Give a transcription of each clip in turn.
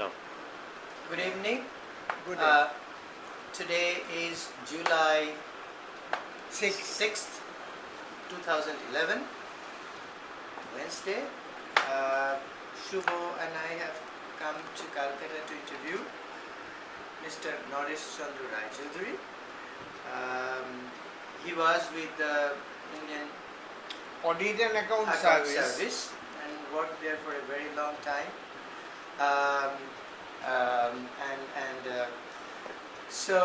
Come. Good evening. Good evening. Today is July 6th. 2011, Wednesday. Shubho and I have come to Kolkata to interview Mr. Naresh Chowdhury-ISPaD. He was with the Indian Audit and Account Account Service. and worked there for a very long time. So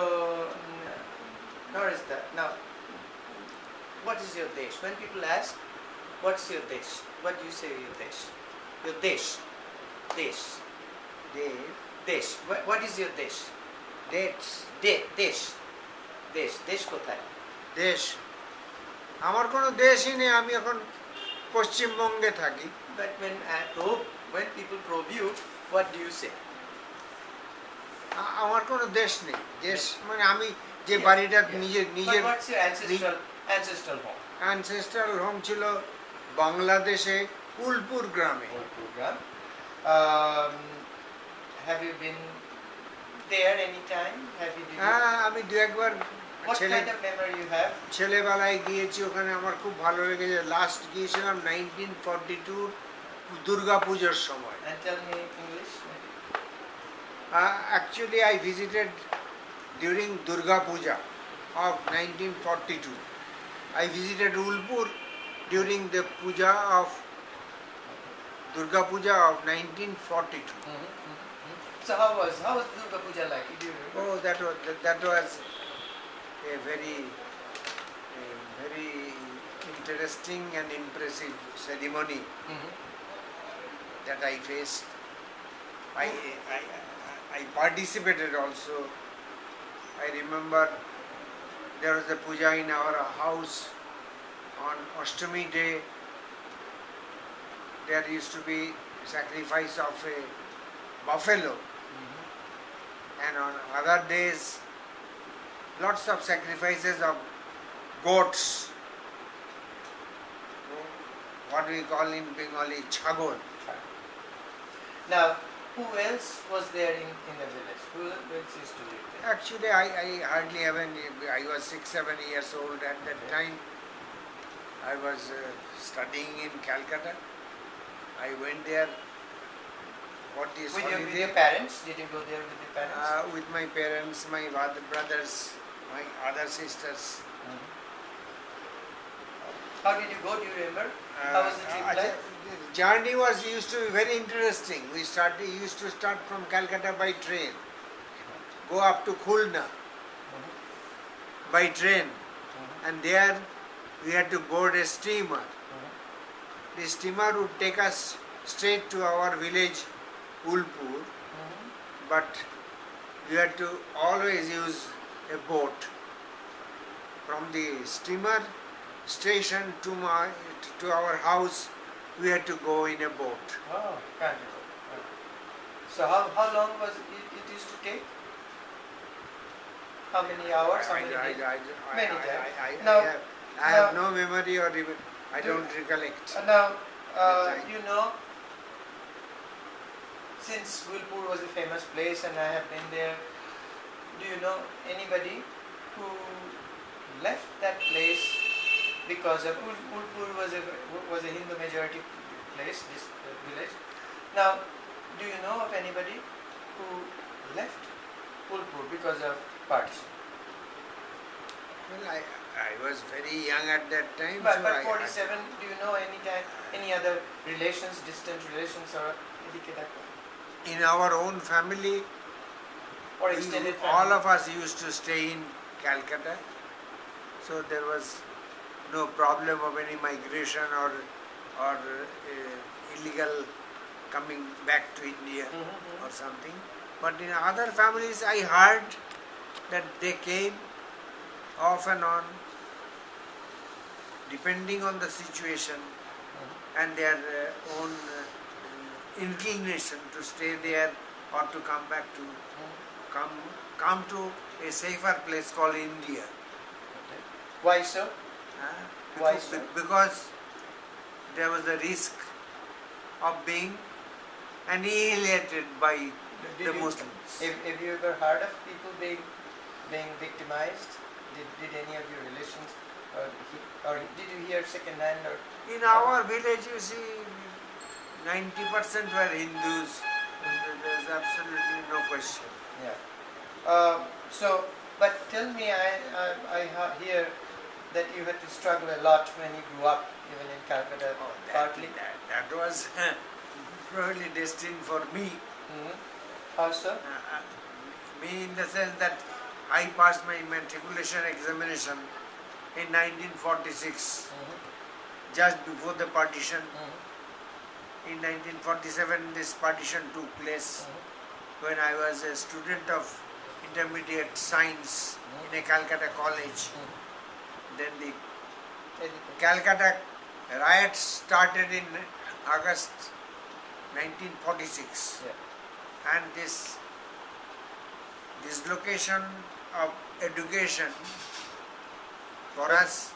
Naresh, now what is your desh? When people ask, what's your desh? What do you say your desh? Your desh. Desh. Desh. What is your desh? Dates. Desh. Desh কোথায়? দেশ আমার কোনো দেশই নেই, আমি এখন পশ্চিমবঙ্গে থাকি। But when people probe you, what do you say? আমার কোনো দেশ নেই। দেশ মানে আমি যে বাড়িটা নিজের What's your ancestral home? ancestral home ছিল বাংলাদেশে উলপুর গ্রামে। Program. Have you been there any time? হ্যাঁ, আমি দু একবার What kind of memory you have? ছেলেবেলায় গিয়েছি, ওখানে আমার খুব ভালো লেগেছে। লাস্ট গিয়েছিলাম 1942 দুর্গা পূজার সময়। And tell me English. Actually, I visited during Durga Puja of 1942. I visited Ulpur during the puja of Durga Puja of 1942. So how was Durga Puja like? Do you remember? Oh, that was a very interesting and impressive ceremony that I faced. I participated also. I remember there was a puja in our house on Ashtami day. There used to be sacrifice of a buffalo, and on other days lots of sacrifices of goats, what we call in Bengali chagol. Now, who else was there in the village? Who else used to live there? Actually, I hardly have any. I was 6-7 years old at that time. I was studying in Calcutta. I went there for this With your parents? Did you go there with your parents? With my parents, my brothers, my other sisters. How did you go? Do you remember? How was the trip like? The journey used to be very interesting. We used to start from Calcutta by train, go up to Khulna by train, and there we had to board a steamer. The steamer would take us straight to our village, Ulpur, but we had to always use a boat. From the steamer station to our house, we had to go in a boat. Oh, can't you? So how long was it used to take? How many hours? How many days? Many times. I have no memory or even I don't recollect. Now, you know, since Wilpur was a famous place and I have been there, do you know anybody who left that place because of Ulpur was a Hindu majority place, this village. Now, do you know of anybody who left Ulpur because of partition? Well, I was very young at that time. But so 47, do you know any other relations, distant relations or in our own family, or extended family? all of us used to stay in Calcutta, so there was no problem of any migration or illegal coming back to India or something. But in other families, I heard that they came off and on, depending on the situation and their own inclination to stay there or to come back to come to a safer place called India. Why so? Why so? Because there was the risk of being annihilated by did the you, Muslims. Have you ever heard of people being victimized? Did any of your relations, or did you hear second hand, or In our village, you see, 90% were Hindus. There's absolutely no question. yeah? So, but tell me, I hear that you had to struggle a lot when you grew up, even in Calcutta, Oh, partly. that was probably destined for me. Mm-hmm. How so? Me in the sense that I passed my matriculation examination in 1946, Mm-hmm. just before the partition. Mm-hmm. In 1947, this partition took place Mm-hmm. when I was a student of intermediate science in a Calcutta college. Mm-hmm. Then the Education. Calcutta riots started in August 1946, Yeah. and this dislocation of education for us,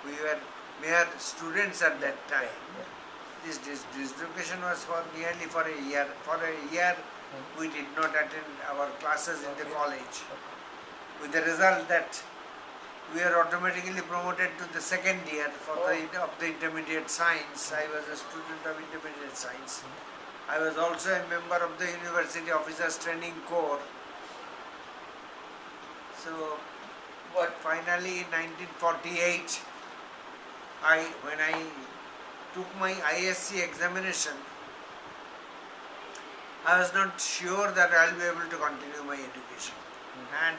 we were mere students at that time. Yeah. This dislocation was for nearly for a year. For a year, we did not attend our classes in the Okay. college, Okay. with the result that we are automatically promoted to the second year for of the intermediate science. I was a student of intermediate science. I was also a member of the University Officers Training Corps. So, What? finally in 1948, when I took my ISC examination, I was not sure that I will be able to continue my education. And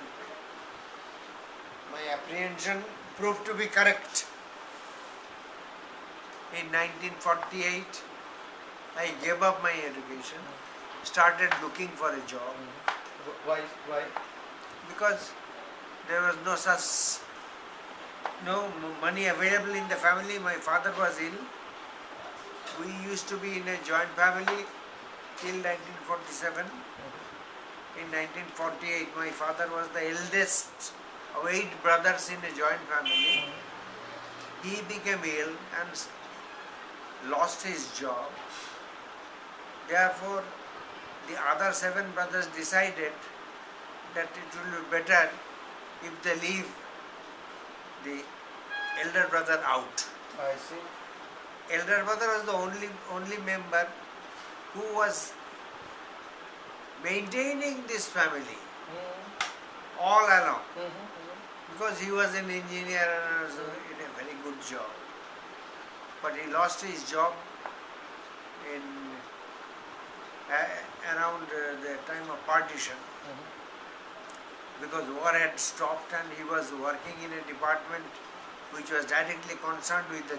my apprehension proved to be correct. In 1948, I gave up my education, started looking for a job, Why? Why? because there was no money available in the family. My father was ill. We used to be in a joint family till 1947. In 1948, my father was the eldest of 8 brothers in a joint family. He became ill and lost his job. Therefore, the other 7 brothers decided that it will be better if they leave the elder brother out. I see. Elder brother was the only member who was maintaining this family all along, because he was an engineer and was in a very good job. But he lost his job in around the time of partition, because war had stopped and he was working in a department which was directly concerned with the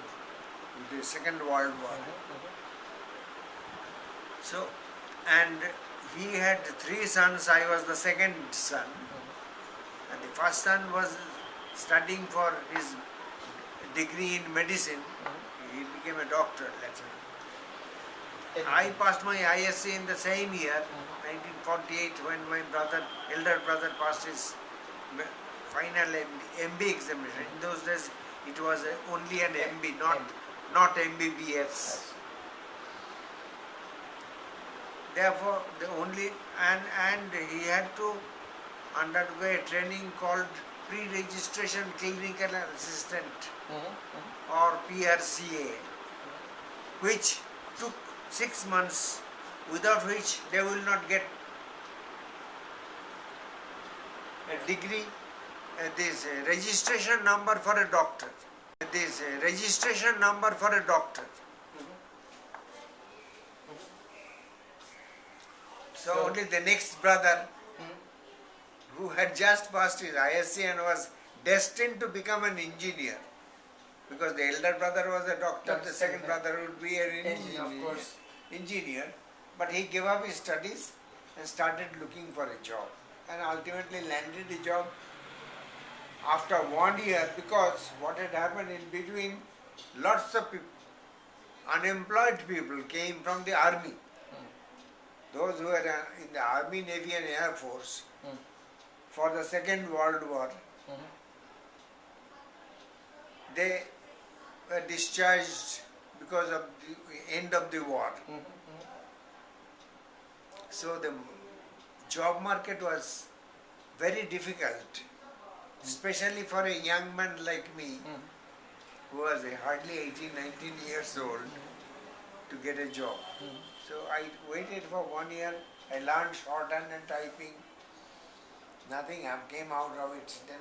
Second World War. So, and he had 3 sons, I was the second son, and the first son was studying for his degree in medicine. He became a doctor later. I passed my ISC in the same year, 1948, when my elder brother passed his final MB examination. In those days, it was only an MB, not MBBS. Therefore, and he had to undergo a training called pre-registration clinical assistant, or PRCA, which took 6 months, without which they will not get a degree, this registration number for a doctor. This registration number for a doctor. So only the next brother, who had just passed his ISC and was destined to become an engineer, because the elder brother was a doctor, the second brother would be an engineer, of course. But he gave up his studies and started looking for a job, and ultimately landed a job after 1 year, because what had happened in between, lots of people, unemployed people came from the army. Those who were in the Army, Navy and Air Force for the Second World War, they were discharged because of the end of the war. So the job market was very difficult, especially for a young man like me, who was hardly 18, 19 years old, to get a job. So I waited for 1 year. I learned shorthand and typing. Nothing came out of it. Then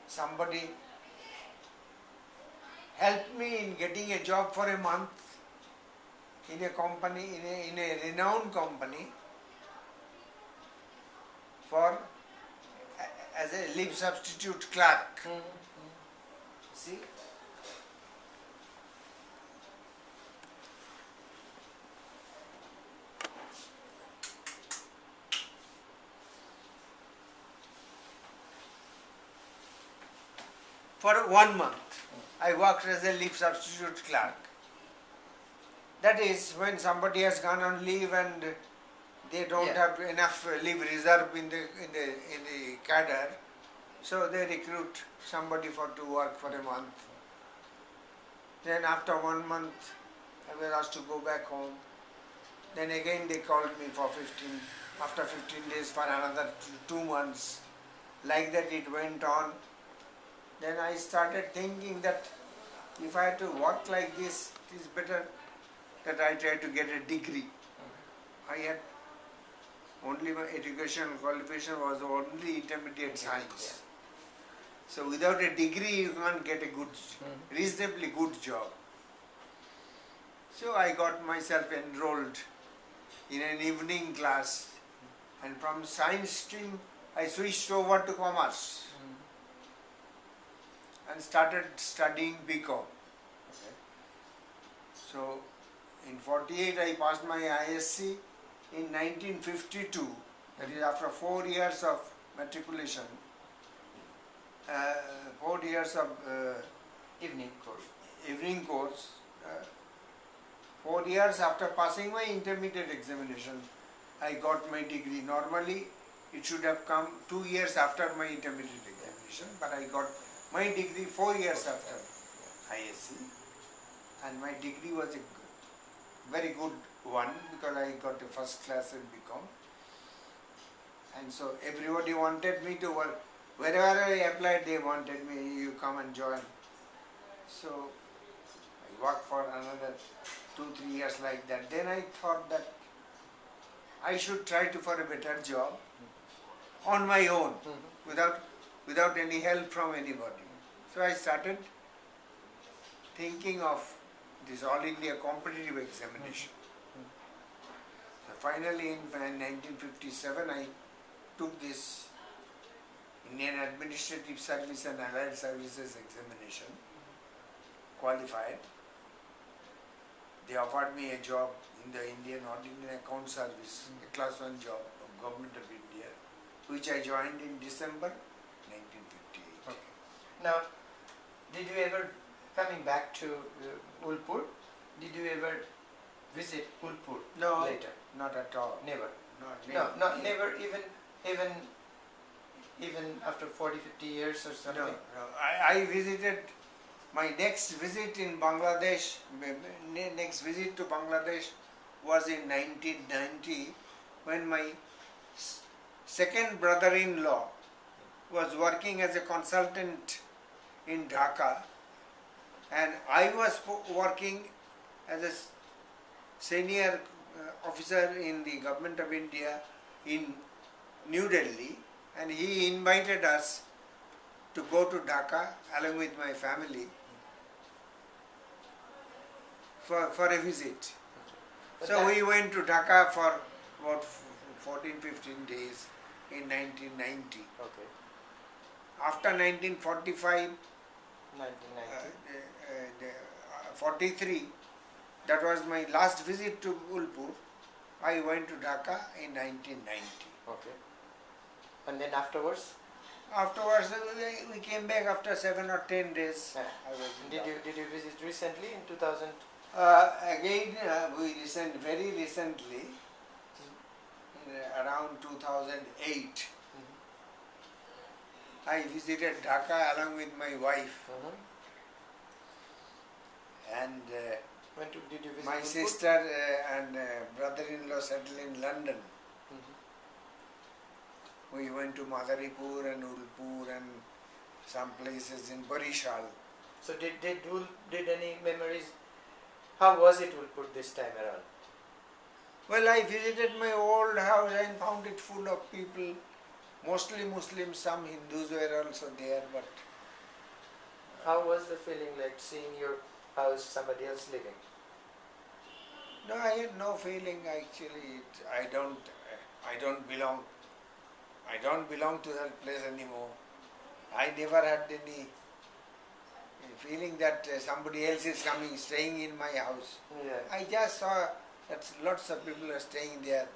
somebody helped me in getting a job for a month in a company, in a renowned company, for as a leave substitute clerk. See? For 1 month, I worked as a leave substitute clerk. That is, when somebody has gone on leave and they don't have enough leave reserve in the cadre, so they recruit somebody to work for a month. Then after 1 month, I was asked to go back home. Then again they called me for 15. After 15 days for another 2 months. Like that it went on. Then I started thinking that if I had to work like this, it is better that I try to get a degree. I had only my educational qualification was only intermediate science. So without a degree you can't get a good, reasonably good job. So I got myself enrolled in an evening class, and from science stream I switched over to commerce and started studying BCom. So in 48 I passed my ISC. In 1952, that is after 4 years of matriculation, 4 years of Evening course. 4 years after passing my intermediate examination, I got my degree. Normally, it should have come 2 years after my intermediate examination, but I got my degree 4 years after ISC, and my degree was a very good one because I got a first class in BCom. And so everybody wanted me to work. Wherever I applied, they wanted me, you come and join. So I worked for another 2-3 years like that. Then I thought that I should try for a better job on my own, without any help from anybody. So I started thinking of this All India competitive examination. So finally in 1957 I took this Indian Administrative Service and Allied Services examination, qualified. They offered me a job in the Indian Account Service, a class 1 job of Government of India, which I joined in December 1958. Okay. Now, did you ever, coming back to Ulpur, did you ever visit Ulpur later? Not at all. Never. Never. Never even after 40-50 years or something. No. I visited. My next visit in Bangladesh, next visit to Bangladesh was in 1990, when my second brother-in-law was working as a consultant in Dhaka, and I was working as a senior officer in the Government of India in New Delhi, and he invited us to go to Dhaka along with my family for a visit. But so we went to Dhaka for about 14-15 days in 1990. Okay. After 1945, 1990. 43, that was my last visit to Ulpur. I went to Dhaka in 1990. Okay. And then afterwards? Afterwards, we came back after 7 or 10 days. Did you visit recently in 2000? Again, very recently, around 2008, I visited Dhaka along with my wife, and When did you visit my Ulpur? sister and brother-in-law settled in London. We went to Madaripur and Ulpur and some places in Barishal. So did any memories? How was it Ulpur this time around? Well, I visited my old house and found it full of people, mostly Muslims, some Hindus were also there, but How was the feeling like seeing your house, somebody else living? no, I had no feeling actually. I don't belong to that place anymore. I never had any feeling that somebody else is coming, staying in my house. Yeah. I just saw that lots of people are staying there,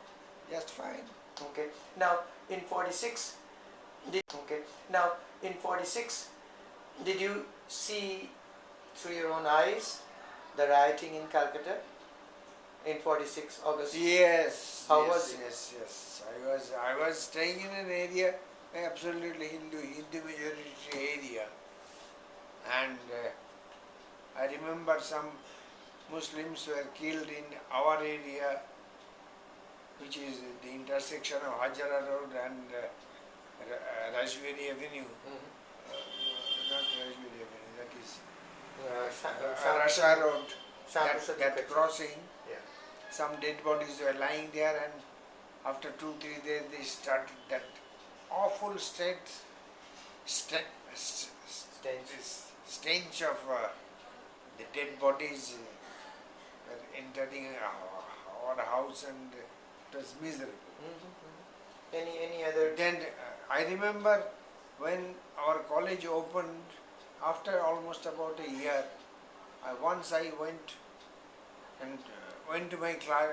just fine. Okay. Now in 46, Now in 46, did you see through your own eyes the rioting in Calcutta in 46 August? Yes. How yes, was it? Yes. I was staying in an area, absolutely Hindu majority area, and I remember some Muslims were killed in our area, which is the intersection of Hajara Road and Westbury Avenue. Mhm. Not Westbury Avenue, that is Sham- Rasha Road. Sham- That crossing, Yeah. some dead bodies were lying there, and after 2-3 days they started that awful stench of the dead bodies were entering our house, and it was miserable. Any other? Then I remember when our college opened, after almost about a year, once I went to my class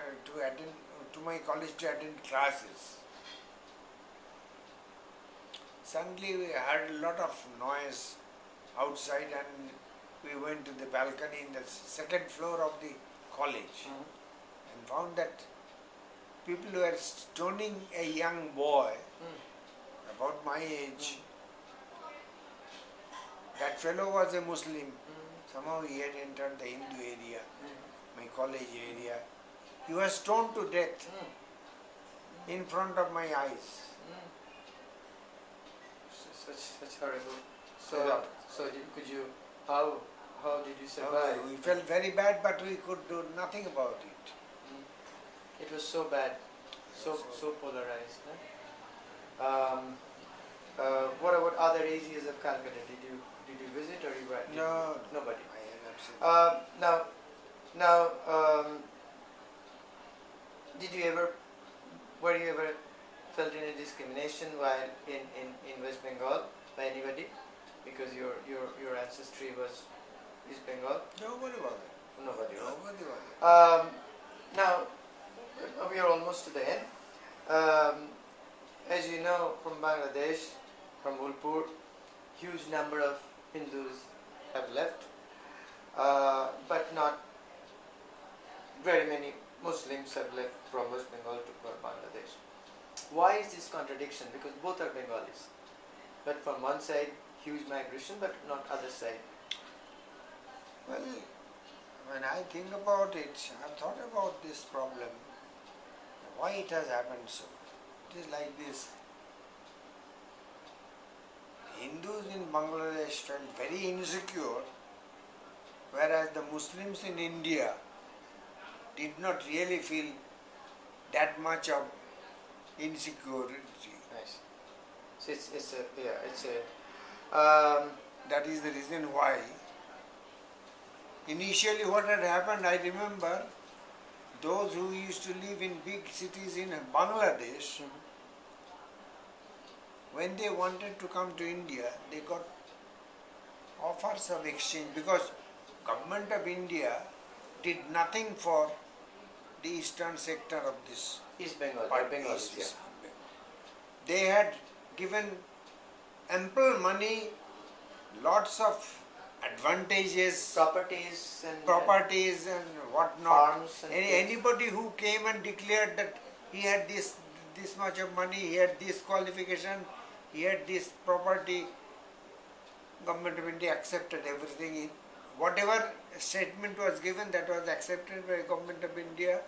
to my college to attend classes. Suddenly we heard a lot of noise outside, and we went to the balcony in the second floor of the college and found that people were stoning a young boy about my age. That fellow was a Muslim. Somehow he had entered the Hindu area, my college area. He was stoned to death in front of my eyes. Such horrible. So could you? How did you survive? We felt very bad, but we could do nothing about it. It was so bad, so polarized. What about other areas of Calcutta? Did you visit, or you were? No, Nobody. I had absolutely. Did you ever? Were you ever felt any discrimination while in West Bengal by anybody because your ancestry was East Bengal? Nobody bothered. Nobody. Right? Nobody bothered. Now we are almost to the end. As you know, from Bangladesh, from Ulpur, huge number of Hindus have left, but not very many Muslims have left from West Bengal to Bangladesh. Why is this contradiction? Because both are Bengalis, but from one side huge migration, but not other side. Well, when I think about it, I've thought about this problem, why it has happened so. It is like this. Hindus in Bangladesh felt very insecure, whereas the Muslims in India did not really feel that much of insecurity. Nice. So That is the reason why. Initially what had happened, I remember, those who used to live in big cities in Bangladesh, when they wanted to come to India, they got offers of exchange, because government of India did nothing for the eastern sector of this East Bengal, part, Bengalis, East Bengal. They had given ample money, lots of advantages, properties and whatnot. farms and Anybody who came and declared that he had this much of money, he had this qualification, he had this property, government of India accepted everything. Whatever statement was given, that was accepted by government of India,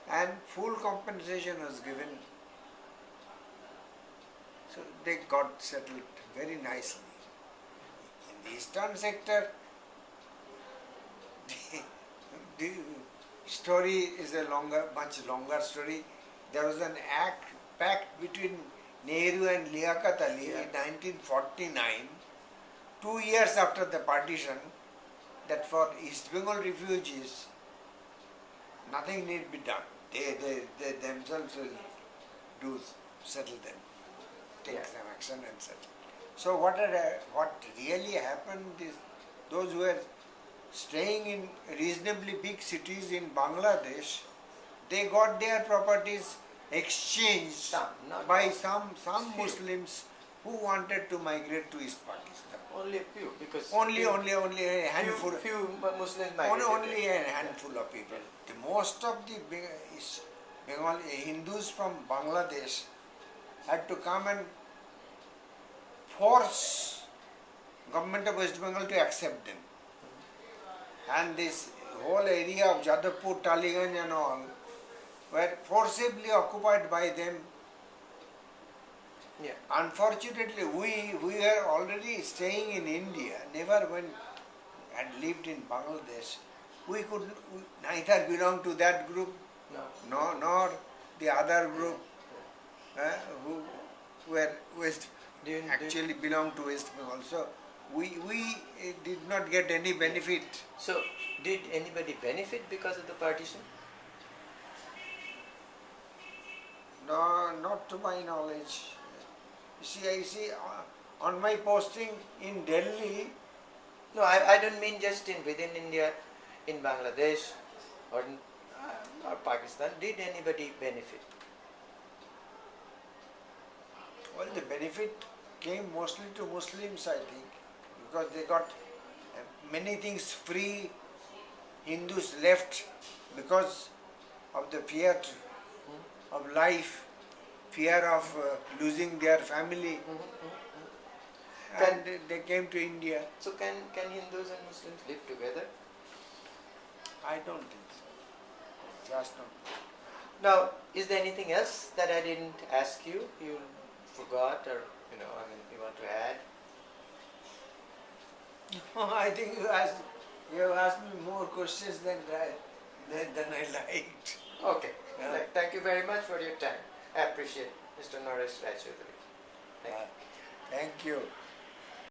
and full compensation was given. So they got settled very nicely. In the eastern sector, the story is a much longer story. There was an pact between Nehru and Liaquat Ali in 1949, 2 years after the partition, that for East Bengal refugees, nothing need be done. They themselves will settle them, take some action and settle. So what really happened is those who were staying in reasonably big cities in Bangladesh, they got their properties exchanged by some few. Muslims who wanted to migrate to East Pakistan. Only a few, because Only a handful. Few Muslims migrated. Only a handful of people. The most of the Bengali Hindus from Bangladesh had to come and force government of West Bengal to accept them. And this whole area of Jadavpur, Taliganj and all were forcibly occupied by them. Yeah. Unfortunately, we were already staying in India, never had lived in Bangladesh. We could neither belong to that group nor the other group who were actually belong to West Bengal. So we did not get any benefit. So did anybody benefit because of the partition? No, not to my knowledge. I see on my posting in Delhi. No, I don't mean just within India, in Bangladesh or Pakistan. Did anybody benefit? Well, the benefit came mostly to Muslims, I think, because they got many things free. Hindus left because of the fear of life, fear of losing their family, and they came to India. So can Hindus and Muslims live together? I don't think so. Just not. Now, is there anything else that I didn't ask you? You forgot, or you want to add? I think you have asked me more questions than I liked. Okay. Thank you very much for your time. I appreciate Mr. Naresh RoyChowdhury. Thank you. Thank you.